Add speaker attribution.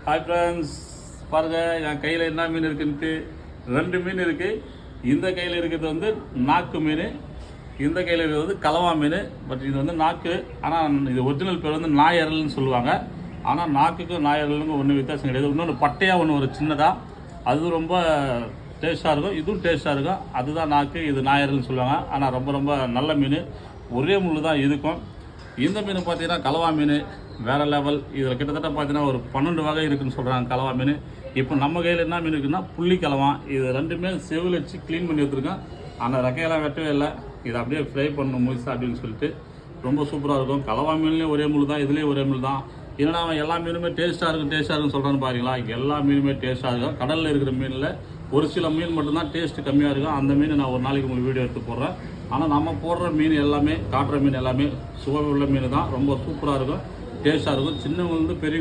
Speaker 1: Hi friends, பாருங்கள் என் கையில் என்ன மீன் இருக்குன்ட்டு. 2 மீன் இருக்குது. இந்த கையில் இருக்கிறது வந்து நாக்கு மீன், இந்த கையில் இருக்கிறது வந்து கலவா மீன். பட் இது வந்து நாக்கு, ஆனால் இது ஒரிஜினல் பேர் வந்து நாயரல்னு சொல்லுவாங்க. ஆனால் நாக்குக்கும் நாயரலுக்கும் ஒன்றும் வித்தியாசம் கிடையாது. இன்னொன்று பட்டையாக ஒன்று ஒரு சின்னதாக, அது ரொம்ப டேஸ்ட்டாக இருக்கும். இதுவும் டேஸ்ட்டாக இருக்கும். அதுதான் நாக்கு, இது நாயரல்னு சொல்லுவாங்க. ஆனால் ரொம்ப ரொம்ப நல்ல மீன். ஒரே முள் தான் இருக்கும். இந்த மீன் பார்த்தீங்கன்னா கலவா மீன் வேறு லெவல். இதில் கிட்டத்தட்ட பார்த்தீங்கன்னா ஒரு 12 வகை இருக்குதுன்னு சொல்கிறாங்க கலவா மீன். இப்போ நம்ம கையில் என்ன மீன் இருக்குன்னா புள்ளி கலவா. இது 2மே செவில் வச்சு க்ளீன் பண்ணி வச்சுருக்கேன். ஆனால் ரெக்கையெல்லாம் வெட்டவே இல்லை. இதை அப்படியே ஃப்ரை பண்ணணும் முழுசா அப்படின்னு சொல்லிட்டு ரொம்ப சூப்பராக இருக்கும். கலவா மீன்லேயும் ஒரே முள் தான், இதுலேயும் ஒரே முள் தான். ஏன்னா அவன் எல்லா மீனுமே டேஸ்ட்டாக இருக்குன்னு சொல்கிறான்னு பாருங்களா. எல்லா மீனுமே டேஸ்ட்டாக இருக்கும். கடலில் இருக்கிற மீனில் ஒரு சில மீன் மட்டும்தான் டேஸ்ட்டு கம்மியாக இருக்கும். அந்த மீன் நான் ஒரு நாளைக்கு உங்களுக்கு வீடியோ எடுத்து போடுறேன். ஆனால் நம்ம போடுற மீன் எல்லாமே, காட்டுற மீன் எல்லாமே சுவை உள்ள மீன் தான். ரொம்ப சூப்பராக இருக்கும், டேஸ்ட்டாக இருக்கும். சின்னவங்க வந்து பெரிய